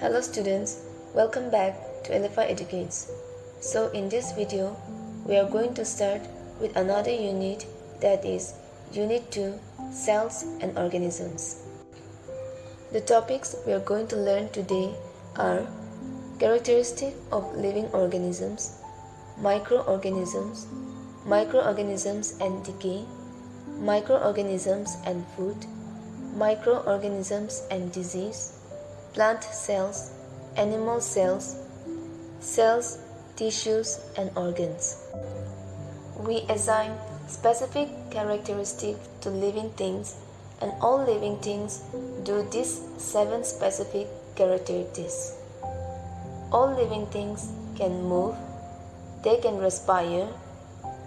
Hello students, welcome back to LFI Educates. So in this video, we are going to start with another unit, that is Unit 2, Cells and Organisms. The topics we are going to learn today are characteristics of living organisms, microorganisms, microorganisms and decay, microorganisms and food, microorganisms and disease, plant cells, animal cells, cells, tissues and organs. We assign specific characteristics to living things, and all living things do these 7 specific characteristics. All living things can move, they can respire,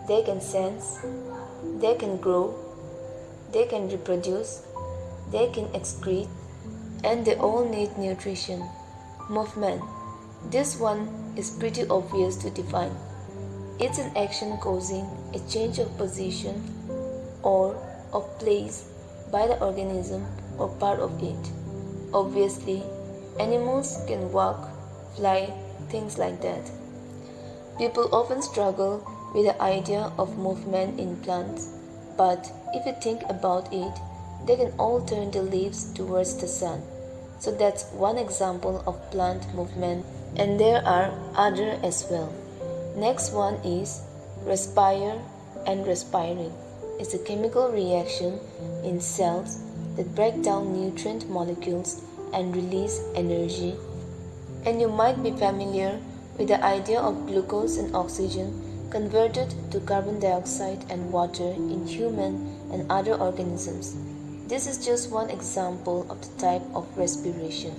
they can sense, they can grow, they can reproduce, they can excrete, and they all need nutrition. Movement. This one is pretty obvious to define. It's an action causing a change of position or of place by the organism or part of it. Obviously, animals can walk, fly, things like that. People often struggle with the idea of movement in plants, but if you think about it, they can all turn their leaves towards the sun. So that's one example of plant movement, and there are others as well. Next one is respire and respiring. It's a chemical reaction in cells that break down nutrient molecules and release energy. And you might be familiar with the idea of glucose and oxygen converted to carbon dioxide and water in human and other organisms. This is just one example of the type of respiration.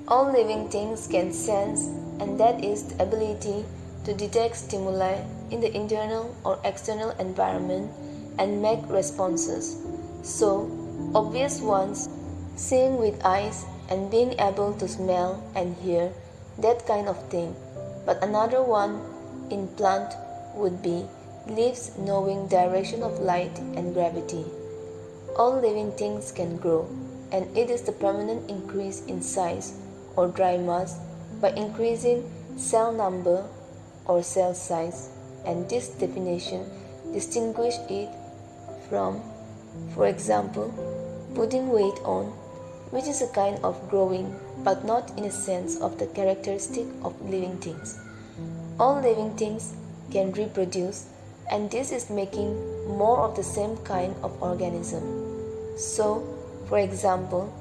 All living things can sense, and that is the ability to detect stimuli in the internal or external environment and make responses. So, obvious ones, seeing with eyes and being able to smell and hear, that kind of thing. But another one in plant would be leaves knowing direction of light and gravity. All living things can grow, and it is the permanent increase in size or dry mass by increasing cell number or cell size, and this definition distinguishes it from, for example, putting weight on, which is a kind of growing but not in a sense of the characteristic of living things. All living things can reproduce, and this is making more of the same kind of organism. So, for example,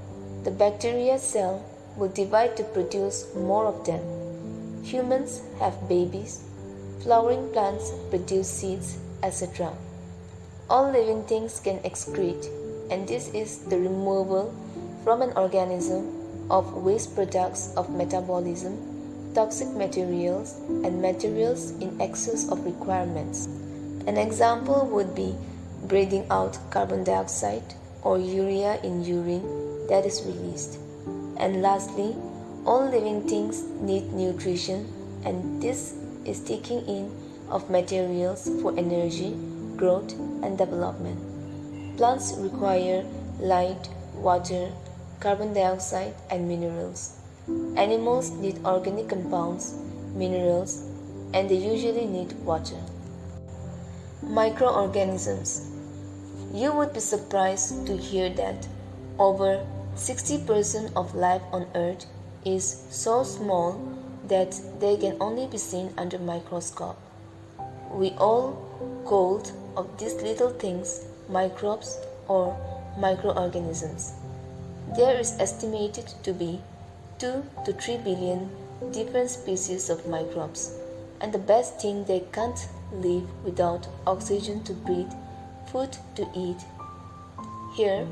the bacteria cell will divide to produce more of them. Humans have babies, flowering plants produce seeds, etc. All living things can excrete, and this is the removal from an organism of waste products of metabolism, toxic materials, and materials in excess of requirements. An example would be breathing out carbon dioxide or urea in urine that is released. And lastly, all living things need nutrition, and this is taking in of materials for energy, growth, and development. Plants require light, water, carbon dioxide, and minerals. Animals need organic compounds, minerals, and they usually need water. Microorganisms. You would be surprised to hear that over 60% of life on Earth is so small that they can only be seen under microscope. We all call of these little things microbes or microorganisms. There is estimated to be 2 to 3 billion different species of microbes, and the best thing, they can't live without oxygen to breathe, food to eat. Here,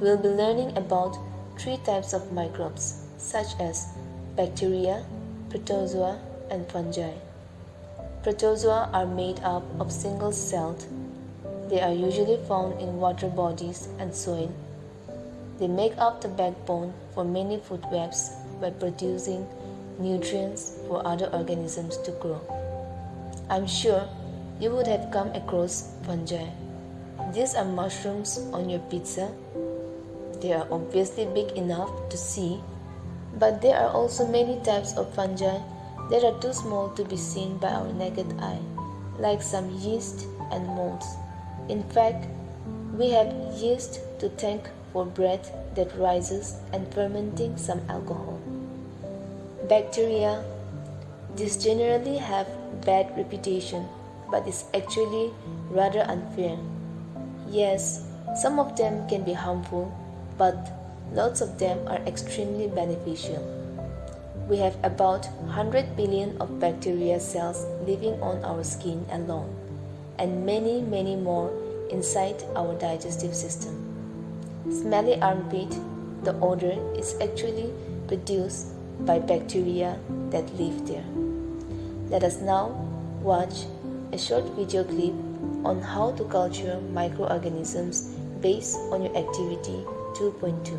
we'll be learning about 3 types of microbes, such as bacteria, protozoa, and fungi. Protozoa are made up of single-celled. They are usually found in water bodies and soil. They make up the backbone for many food webs by producing nutrients for other organisms to grow. I'm sure you would have come across fungi. These are mushrooms on your pizza. They are obviously big enough to see, But there are also many types of fungi that are too small to be seen by our naked eye, like some yeast and molds. In fact, we have yeast to thank for bread that rises and fermenting some alcohol. Bacteria. These generally have bad reputation, but is actually rather unfair. Yes, some of them can be harmful, but lots of them are extremely beneficial. We have about 100 billion of bacteria cells living on our skin alone, and many more inside our digestive system. Smelly armpit, the odor is actually produced by bacteria that live there. Let us now watch a short video clip on how to culture microorganisms based on your activity 2.2.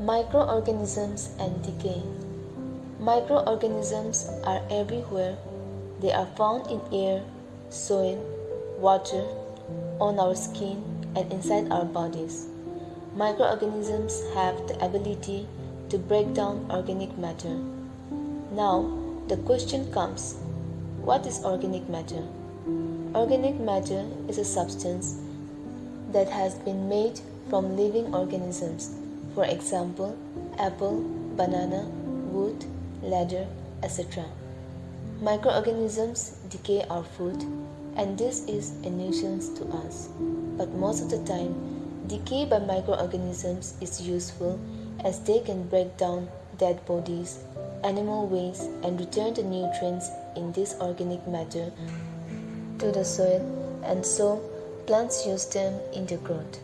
Microorganisms and decay. Microorganisms are everywhere. They are found in air, soil, water, on our skin, and inside our bodies. Microorganisms have the ability to break down organic matter. Now, the question comes, what is organic matter? Organic matter is a substance that has been made from living organisms. For example, apple, banana, wood, leather, etc. Microorganisms decay our food, and this is a nuisance to us. But most of the time, decay by microorganisms is useful as they can break down dead bodies, animal waste, and return the nutrients in this organic matter to the soil, and so plants use them in their growth.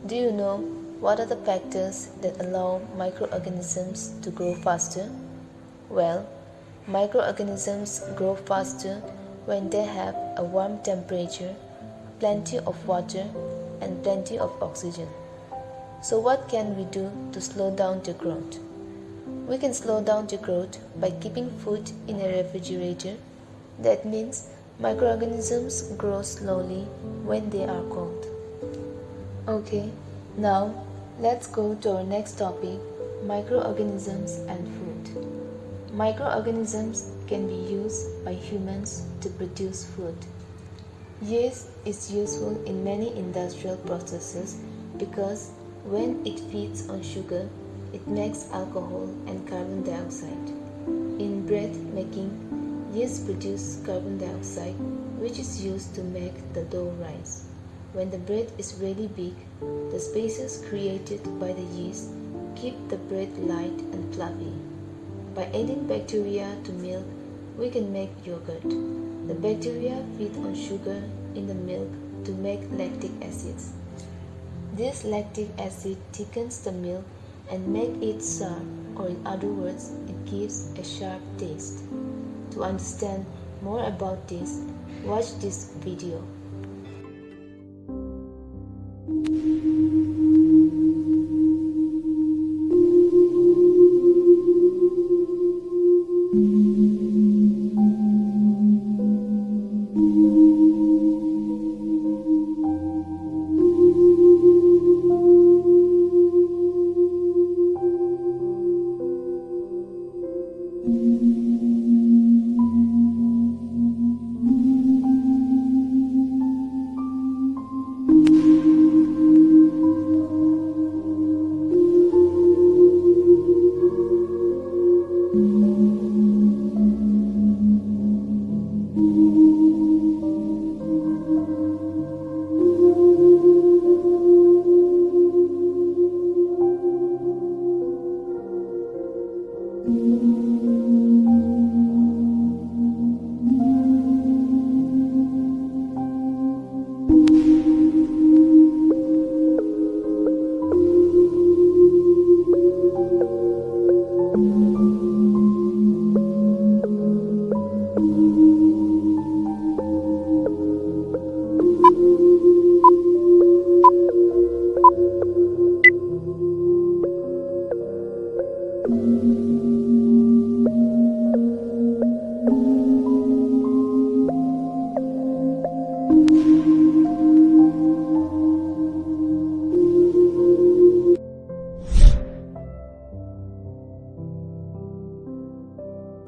Do you know what are the factors that allow microorganisms to grow faster? Well, microorganisms grow faster when they have a warm temperature, plenty of water, and plenty of oxygen. So what can we do to slow down their growth? We can slow down their growth by keeping food in a refrigerator. That means microorganisms grow slowly when they are cold. Okay, now Let's go to our next topic, microorganisms and food. Microorganisms can be used by humans to produce food. Yeast is useful in many industrial processes because when it feeds on sugar, it makes alcohol and carbon dioxide. In bread making, yeast produces carbon dioxide, which is used to make the dough rise. When the bread is really big, the spaces created by the yeast keep the bread light and fluffy. By adding bacteria to milk, we can make yogurt. The bacteria feed on sugar in the milk to make lactic acids. This lactic acid thickens the milk and makes it sour, or in other words, it gives a sharp taste. To understand more about this, watch this video.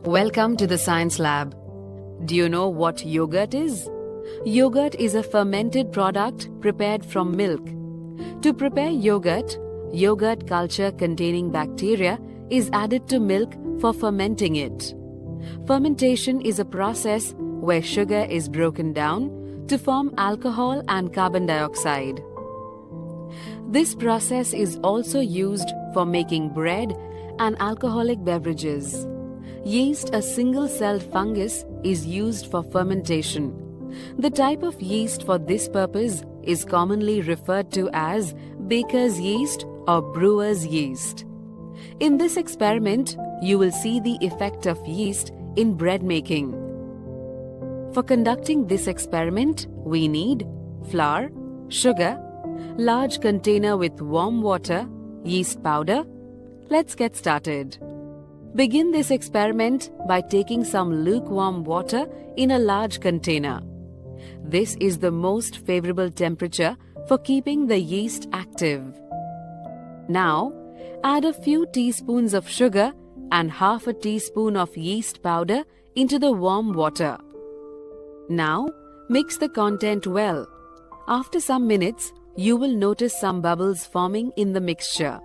Welcome to the Science Lab. Do you know what yogurt is? Yogurt is a fermented product prepared from milk. To prepare yogurt, yogurt culture containing bacteria is added to milk for fermenting it. Fermentation is a process where sugar is broken down to form alcohol and carbon dioxide. This process is also used for making bread and alcoholic beverages. Yeast, a single-celled fungus, is used for fermentation. The type of yeast for this purpose is commonly referred to as baker's yeast or brewer's yeast. In this experiment, you will see the effect of yeast in bread making. For conducting this experiment, we need flour, sugar, large container with warm water, yeast powder. Let's get started. Begin this experiment by taking some lukewarm water in a large container. This is the most favorable temperature for keeping the yeast active. Now, add a few teaspoons of sugar and half a teaspoon of yeast powder into the warm water. Now, mix the content well. After some minutes, you will notice some bubbles forming in the mixture.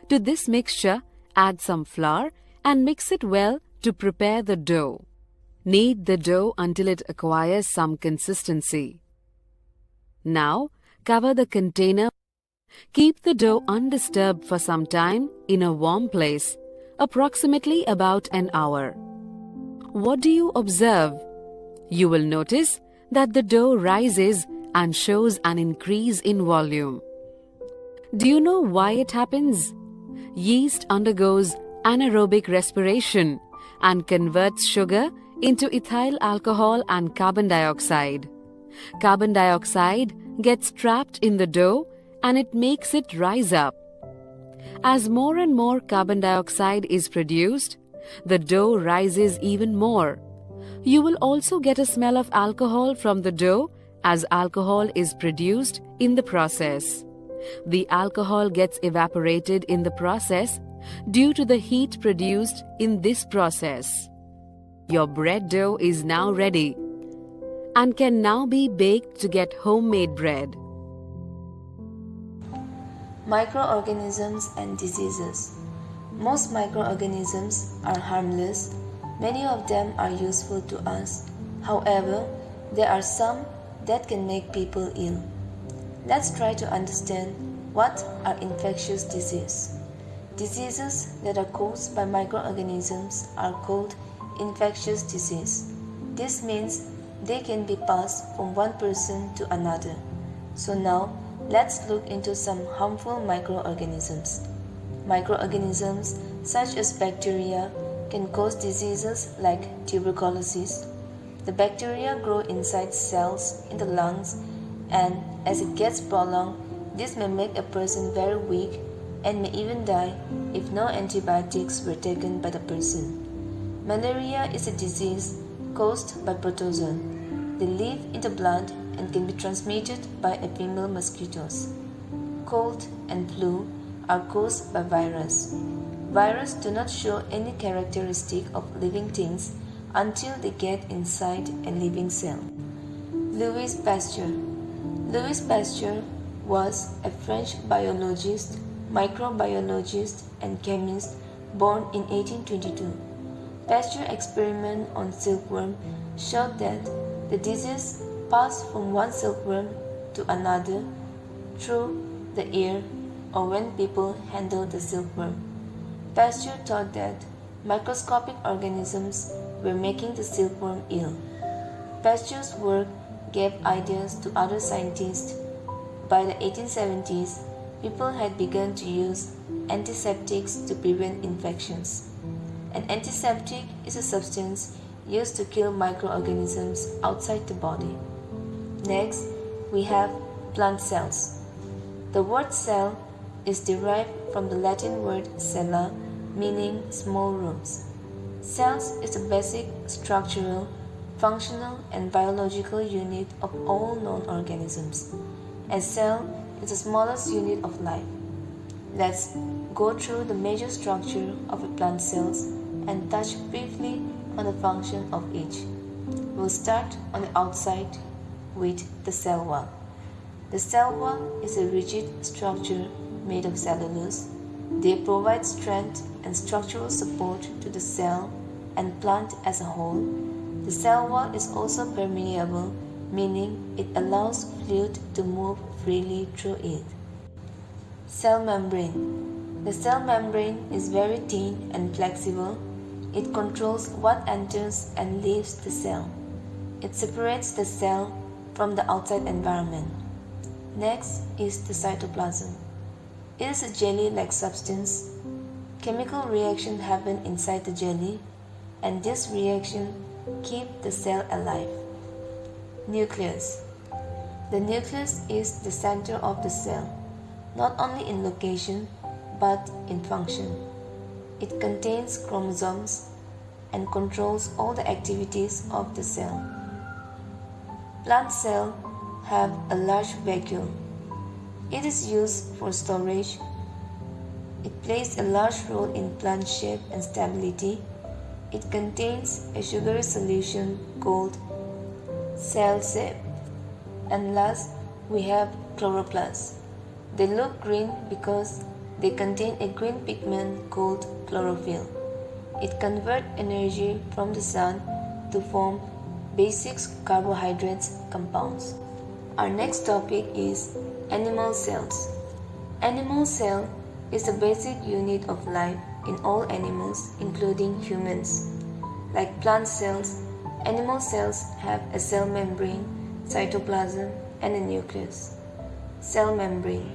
To this mixture, add some flour and mix it well to prepare the dough. Knead the dough until it acquires some consistency. Now, cover the container. Keep the dough undisturbed for some time in a warm place, approximately about an hour. What do you observe? You will notice that the dough rises and shows an increase in volume. Do you know why it happens? Yeast undergoes anaerobic respiration and converts sugar into ethyl alcohol and carbon dioxide. Carbon dioxide gets trapped in the dough and it makes it rise up. As more and more carbon dioxide is produced, the dough rises even more. You will also get a smell of alcohol from the dough as alcohol is produced in the process. The alcohol gets evaporated in the process due to the heat produced in this process. Your bread dough is now ready and can now be baked to get homemade bread. Microorganisms and diseases. Most microorganisms are harmless. Many of them are useful to us. However, there are some that can make people ill. Let's try to understand what are infectious diseases. Diseases that are caused by microorganisms are called infectious disease. This means they can be passed from one person to another. So now, let's look into some harmful microorganisms. Microorganisms such as bacteria can cause diseases like tuberculosis. The bacteria grow inside cells in the lungs, and as it gets prolonged, this may make a person very weak and may even die if no antibiotics were taken by the person. Malaria is a disease caused by protozoan. They live in the blood and can be transmitted by female mosquitoes. Cold and flu are caused by virus. Viruses do not show any characteristic of living things until they get inside a living cell. Louis Pasteur. Louis Pasteur was a French biologist, microbiologist, and chemist born in 1822. Pasteur's experiment on silkworm showed that the disease passed from one silkworm to another through the air or when people handled the silkworm. Pasteur thought that microscopic organisms were making the silkworm ill. Pasteur's work gave ideas to other scientists. By the 1870s, people had begun to use antiseptics to prevent infections. An antiseptic is a substance used to kill microorganisms outside the body. Next, we have plant cells. The word cell is derived from the Latin word cella, meaning small rooms. Cells is a basic structural, functional, and biological unit of all known organisms. A cell is the smallest unit of life. Let's go through the major structure of a plant cells and touch briefly on the function of each. We'll start on the outside with the cell wall. The cell wall is a rigid structure made of cellulose. They provide strength and structural support to the cell and plant as a whole. The cell wall is also permeable, meaning it allows fluid to move freely through it. Cell membrane. The cell membrane is very thin and flexible. It controls what enters and leaves the cell. It separates the cell from the outside environment. Next is the cytoplasm. It is a jelly-like substance. Chemical reactions happen inside the jelly, and this reaction keeps the cell alive. Nucleus. The nucleus is the center of the cell, not only in location but in function. It contains chromosomes and controls all the activities of the cell. Plant cells have a large vacuole. It is used for storage. It plays a large role in plant shape and stability. It contains a sugary solution called cell sap. And last, we have chloroplasts. They look green because they contain a green pigment called chlorophyll. It converts energy from the sun to form basic carbohydrates compounds. Our next topic is animal cells. Animal cell is the basic unit of life in all animals, including humans. Like plant cells, animal cells have a cell membrane, cytoplasm, and a nucleus. Cell membrane.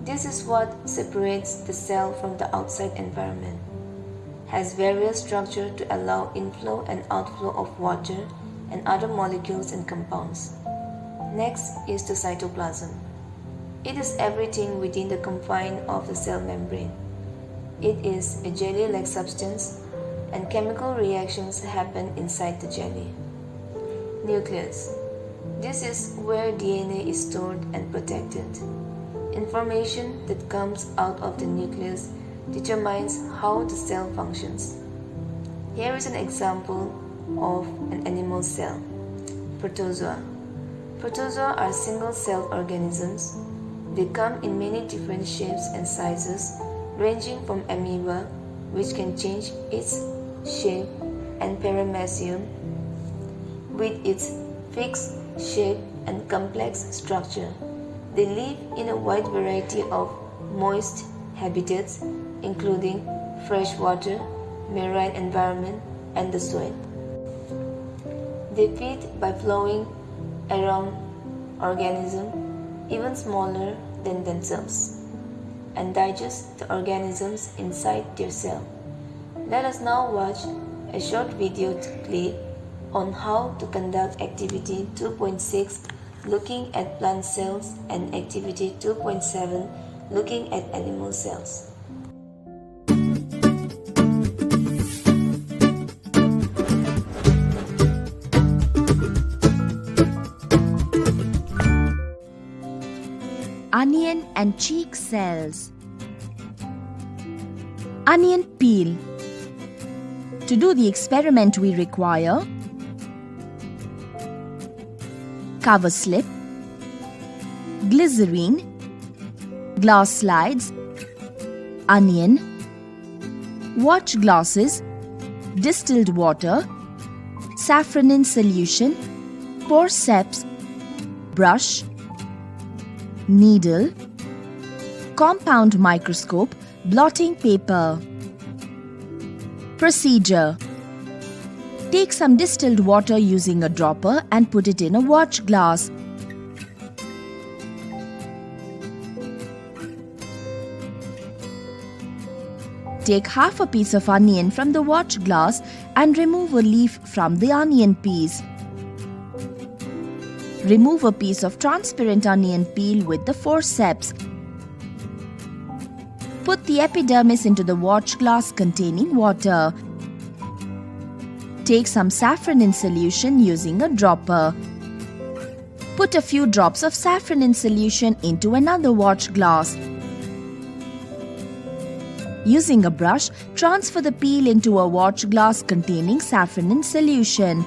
This is what separates the cell from the outside environment. Has various structures to allow inflow and outflow of water and other molecules and compounds. Next is the cytoplasm. It is everything within the confine of the cell membrane. It is a jelly-like substance, and chemical reactions happen inside the jelly. Nucleus. This is where DNA is stored and protected. Information that comes out of the nucleus determines how the cell functions. Here is an example of an animal cell. Protozoa. Protozoa are single-celled organisms. They come in many different shapes and sizes, ranging from amoeba, which can change its shape, and paramecium, with its fixed shape and complex structure. They live in a wide variety of moist habitats, including freshwater, marine environment, and the soil. They feed by flowing around organisms even smaller than themselves and digest the organisms inside their cell. Let us now watch a short video clip on how to conduct activity 2.6 looking at plant cells and activity 2.7 looking at animal cells. Onion and cheek cells. Onion peel. To do the experiment we require cover slip, glycerine, glass slides, onion, watch glasses, distilled water, saffron in solution, forceps, brush, needle, compound microscope, blotting paper. Procedure. Take some distilled water using a dropper and put it in a watch glass. Take half a piece of onion from the watch glass and remove a leaf from the onion piece. Remove a piece of transparent onion peel with the forceps. Put the epidermis into the watch glass containing water. Take some saffron in solution using a dropper. Put a few drops of saffron in solution into another watch glass. Using a brush, transfer the peel into a watch glass containing saffron in solution.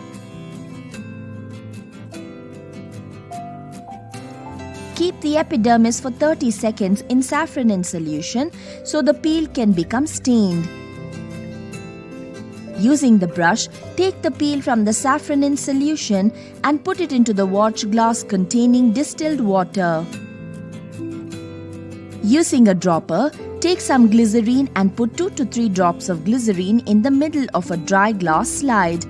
Keep the epidermis for 30 seconds in saffron in solution so the peel can become stained. Using the brush, take the peel from the saffron in solution and put it into the watch glass containing distilled water. Using a dropper, take some glycerine and put 2 to 3 drops of glycerine in the middle of a dry glass slide.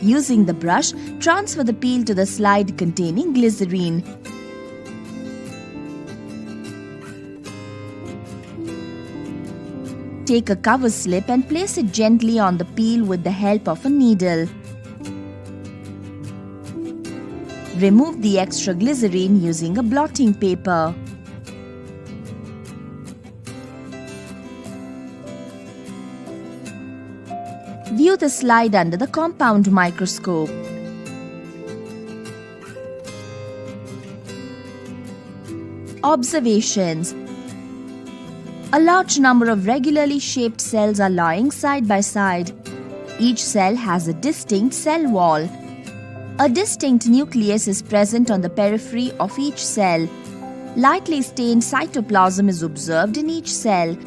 Using the brush, transfer the peel to the slide containing glycerine. Take a cover slip and place it gently on the peel with the help of a needle. Remove the extra glycerine using a blotting paper. View the slide under the compound microscope. Observations. A large number of regularly shaped cells are lying side by side. Each cell has a distinct cell wall. A distinct nucleus is present on the periphery of each cell. Lightly stained cytoplasm is observed in each cell.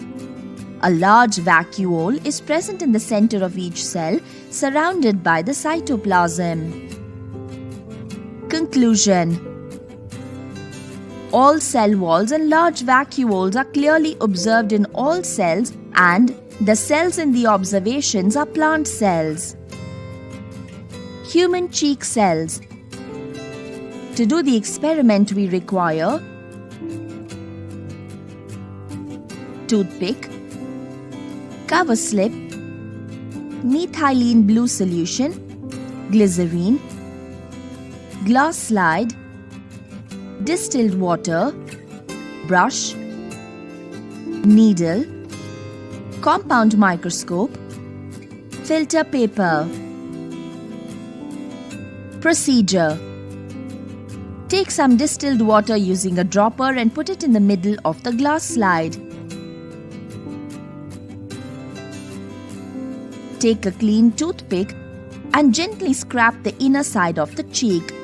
A large vacuole is present in the center of each cell, surrounded by the cytoplasm. Conclusion. All cell walls and large vacuoles are clearly observed in all cells, and the cells in the observations are plant cells. Human cheek cells. To do the experiment we require toothpick, cover slip, methylene blue solution, glycerine, glass slide, distilled water, brush, needle, compound microscope, filter paper. Procedure. Take some distilled water using a dropper and put it in the middle of the glass slide. Take a clean toothpick and gently scrape the inner side of the cheek.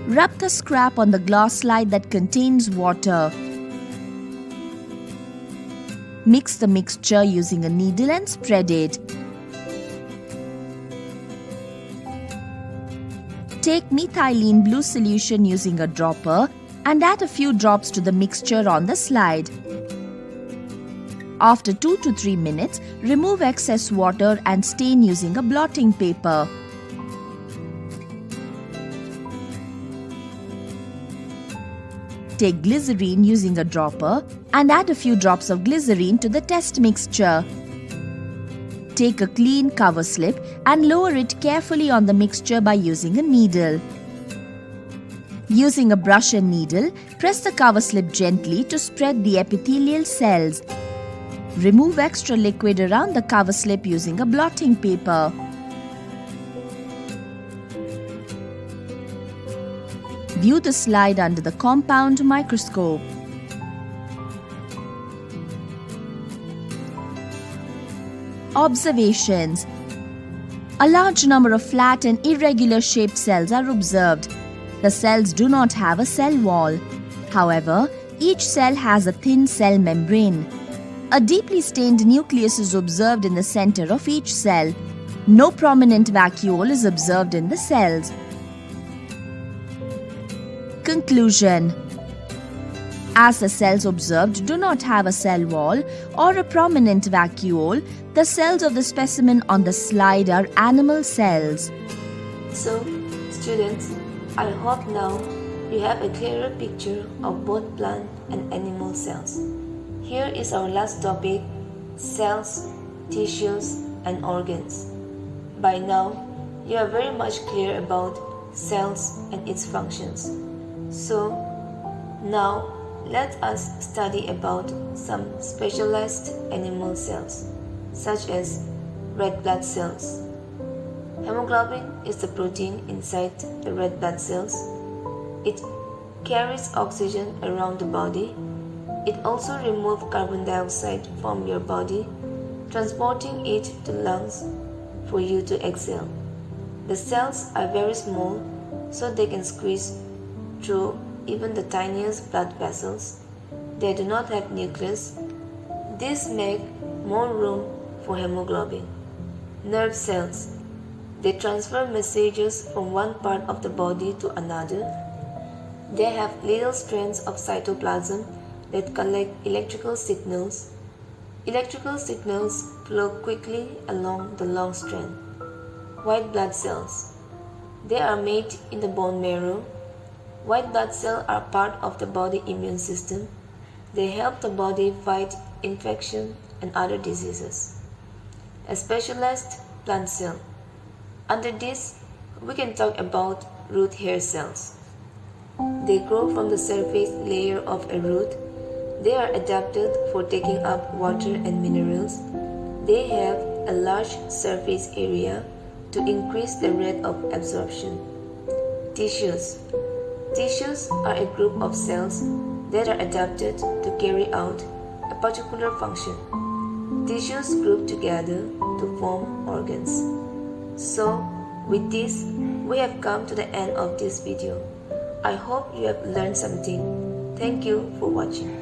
Rub the scrap on the glass slide that contains water. Mix the mixture using a needle and spread it. Take methylene blue solution using a dropper and add a few drops to the mixture on the slide. After 2 to 3 minutes, remove excess water and stain using a blotting paper. Take glycerine using a dropper and add a few drops of glycerine to the test mixture. Take a clean cover slip and lower it carefully on the mixture by using a needle. Using a brush and needle, press the cover slip gently to spread the epithelial cells. Remove extra liquid around the cover slip using a blotting paper. View the slide under the compound microscope. Observations. A large number of flat and irregular shaped cells are observed. The cells do not have a cell wall. However, each cell has a thin cell membrane. A deeply stained nucleus is observed in the center of each cell. No prominent vacuole is observed in the cells. Conclusion. As the cells observed do not have a cell wall or a prominent vacuole, the cells of the specimen on the slide are animal cells. So, students, I hope now you have a clearer picture of both plant and animal cells. Here is our last topic: cells, tissues, and organs. By now, you are very much clear about cells and its functions. So, now let us study about some specialized animal cells, such as red blood cells. Hemoglobin is the protein inside the red blood cells. It carries oxygen around the body. It also removes carbon dioxide from your body, transporting it to lungs for you to exhale. The cells are very small, so they can squeeze through even the tiniest blood vessels. They do not have nucleus. This makes more room for hemoglobin. Nerve cells. They transfer messages from one part of the body to another. They have little strands of cytoplasm that collect electrical signals. Electrical signals flow quickly along the long strand. White blood cells. They are made in the bone marrow. White blood cells are part of the body immune system. They help the body fight infection and other diseases. A specialized plant cell. Under this, we can talk about root hair cells. They grow from the surface layer of a root. They are adapted for taking up water and minerals. They have a large surface area to increase the rate of absorption. Tissues. Tissues are a group of cells that are adapted to carry out a particular function. Tissues group together to form organs. So, with this, we have come to the end of this video. I hope you have learned something. Thank you for watching.